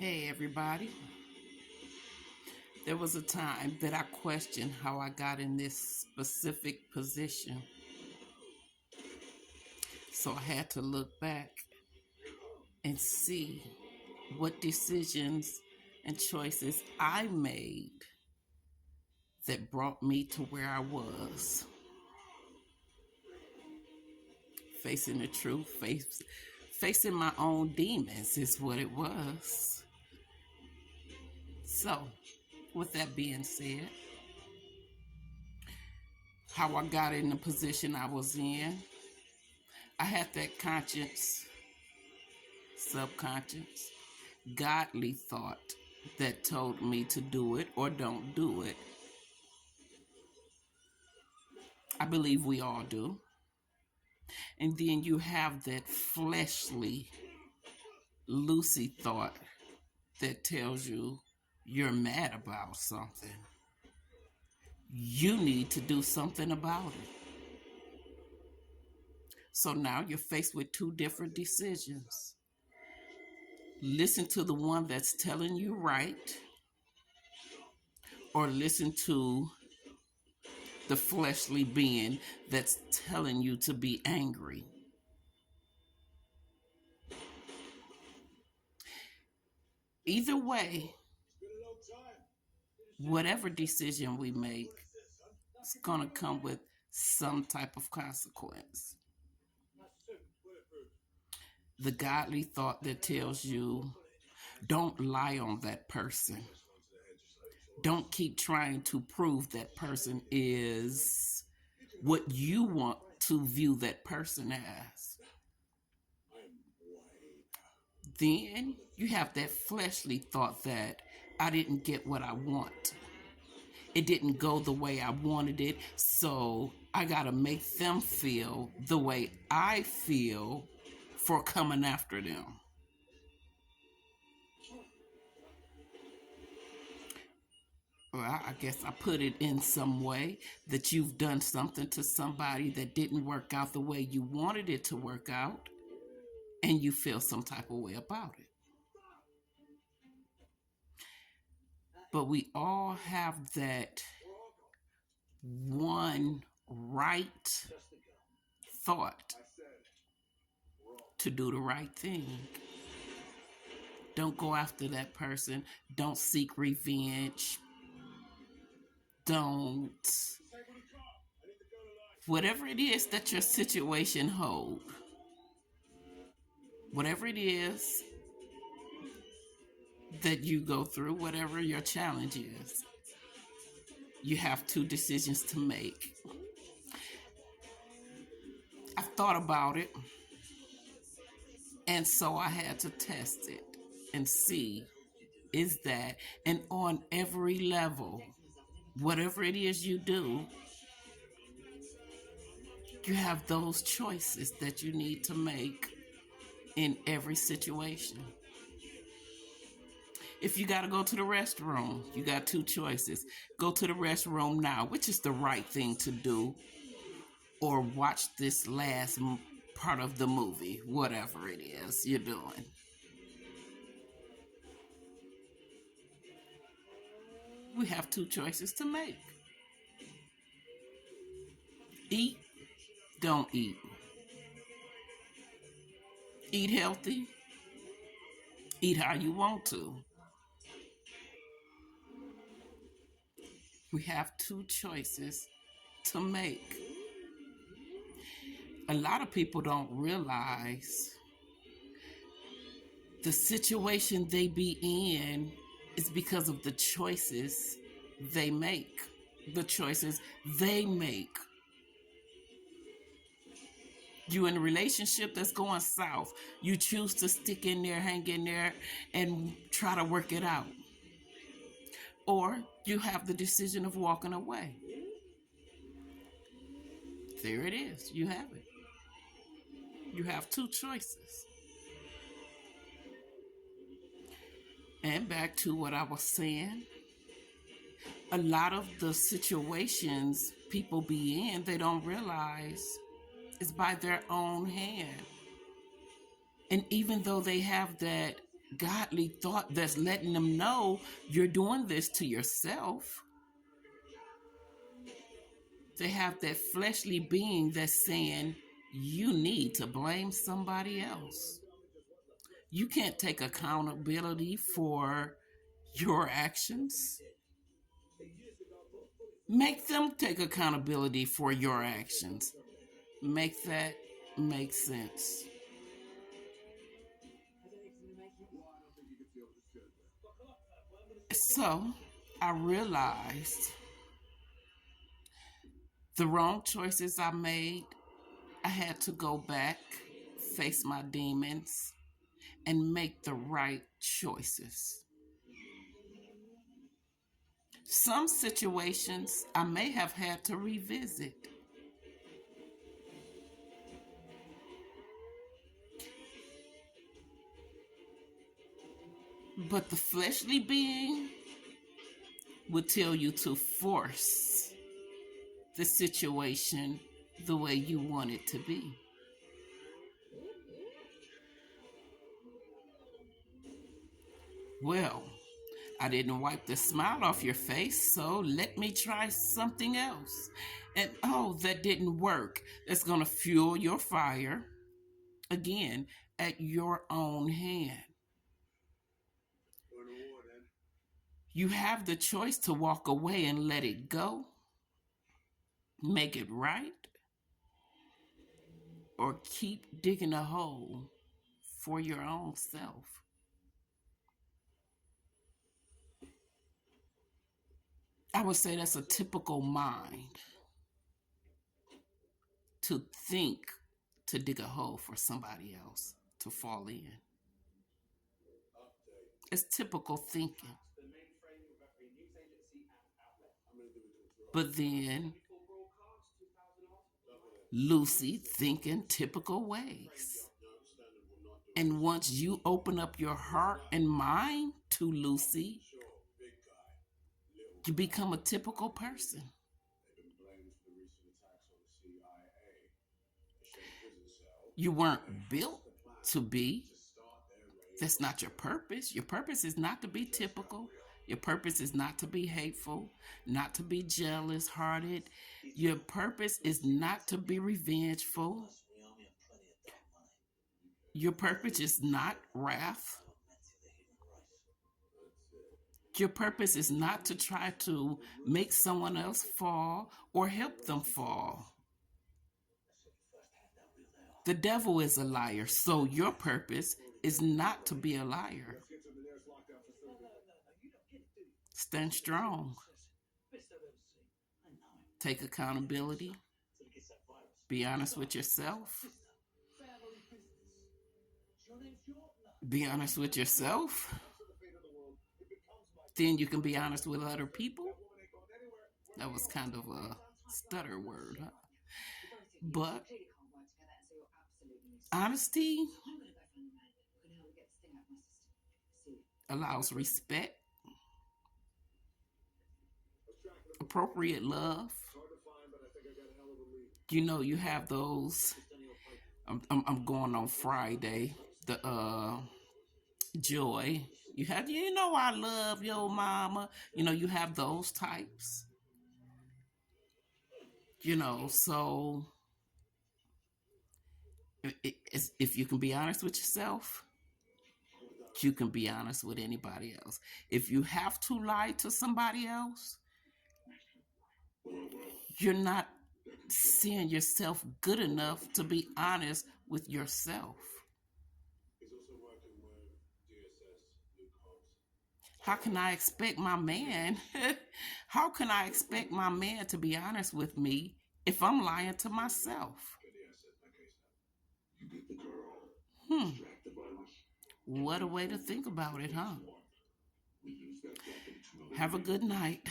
Hey everybody. There was a time that I questioned how I got in this specific position. So I had to look back and see what decisions and choices I made that brought me to where I was. Facing the truth, facing my own demons is what it was. So, with that being said, how I got in the position I was in, I had that conscience, subconscious, godly thought that told me to do it or don't do it. I believe we all do. And then you have that fleshly, loosey thought that tells you you're mad about something. You need to do something about it. So now you're faced with two different decisions. Listen to the one that's telling you right, or listen to the fleshly being that's telling you to be angry. Either way, whatever decision we make, it's going to come with some type of consequence. The godly thought that tells you, don't lie on that person. Don't keep trying to prove that person is what you want to view that person as. Then you have that fleshly thought that I didn't get what I want. It didn't go the way I wanted it, so I gotta make them feel the way I feel for coming after them. Well, I guess I put it in some way that you've done something to somebody that didn't work out the way you wanted it to work out, and you feel some type of way about it. But we all have that one right thought to do the right thing. Don't go after that person. Don't seek revenge. Don't. Whatever it is that your situation holds, whatever it is that you go through, whatever your challenge is, you have two decisions to make. I thought about it, and so I had to test it and see, is that, and on every level, whatever it is you do, you have those choices that you need to make in every situation. If you got to go to the restroom, you got two choices. Go to the restroom now, which is the right thing to do, or watch this last part of the movie, whatever it is you're doing. We have two choices to make. Eat, don't eat. Eat healthy, eat how you want to. We have two choices to make. A lot of people don't realize the situation they be in is because of the choices they make. The choices they make. You in a relationship that's going south, you choose to stick in there, hang in there, and try to work it out. Or you have the decision of walking away. There it is. You have it. You have two choices. And back to what I was saying, a lot of the situations people be in, they don't realize it's by their own hand. And even though they have that godly thought that's letting them know you're doing this to yourself. They have that fleshly being that's saying you need to blame somebody else. You can't take accountability for your actions. Make them take accountability for your actions. Make that make sense. So I realized the wrong choices I made. I had to go back, face my demons, and make the right choices. Some situations I may have had to revisit. But the fleshly being would tell you to force the situation the way you want it to be. Well, I didn't wipe the smile off your face, so let me try something else. And oh, that didn't work. It's going to fuel your fire again at your own hand. You have the choice to walk away and let it go, make it right, or keep digging a hole for your own self. I would say that's a typical mind to think to dig a hole for somebody else to fall in. It's typical thinking. But then Lucy thinking typical ways. And once you open up your heart and mind to Lucy, you become a typical person. You weren't built to be. That's not your purpose. Your purpose is not to be typical. Your purpose is not to be hateful, not to be jealous hearted. Your purpose is not to be revengeful. Your purpose is not wrath. Your purpose is not to try to make someone else fall or help them fall. The devil is a liar, so your purpose is not to be a liar. Stand strong. Take accountability. Be honest with yourself. Be honest with yourself. Then you can be honest with other people. That was kind of a stutter word, huh? But honesty allows respect, appropriate love. You know, you have those. I'm going on Friday. The joy. You have, you know, I love your mama. You know, you have those types. You know, so if you can be honest with yourself, you can be honest with anybody else. If you have to lie to somebody else, you're not seeing yourself good enough to be honest with yourself. How can I expect my man? How can I expect my man to be honest with me if I'm lying to myself? What a way to think about it, huh? Have a good night.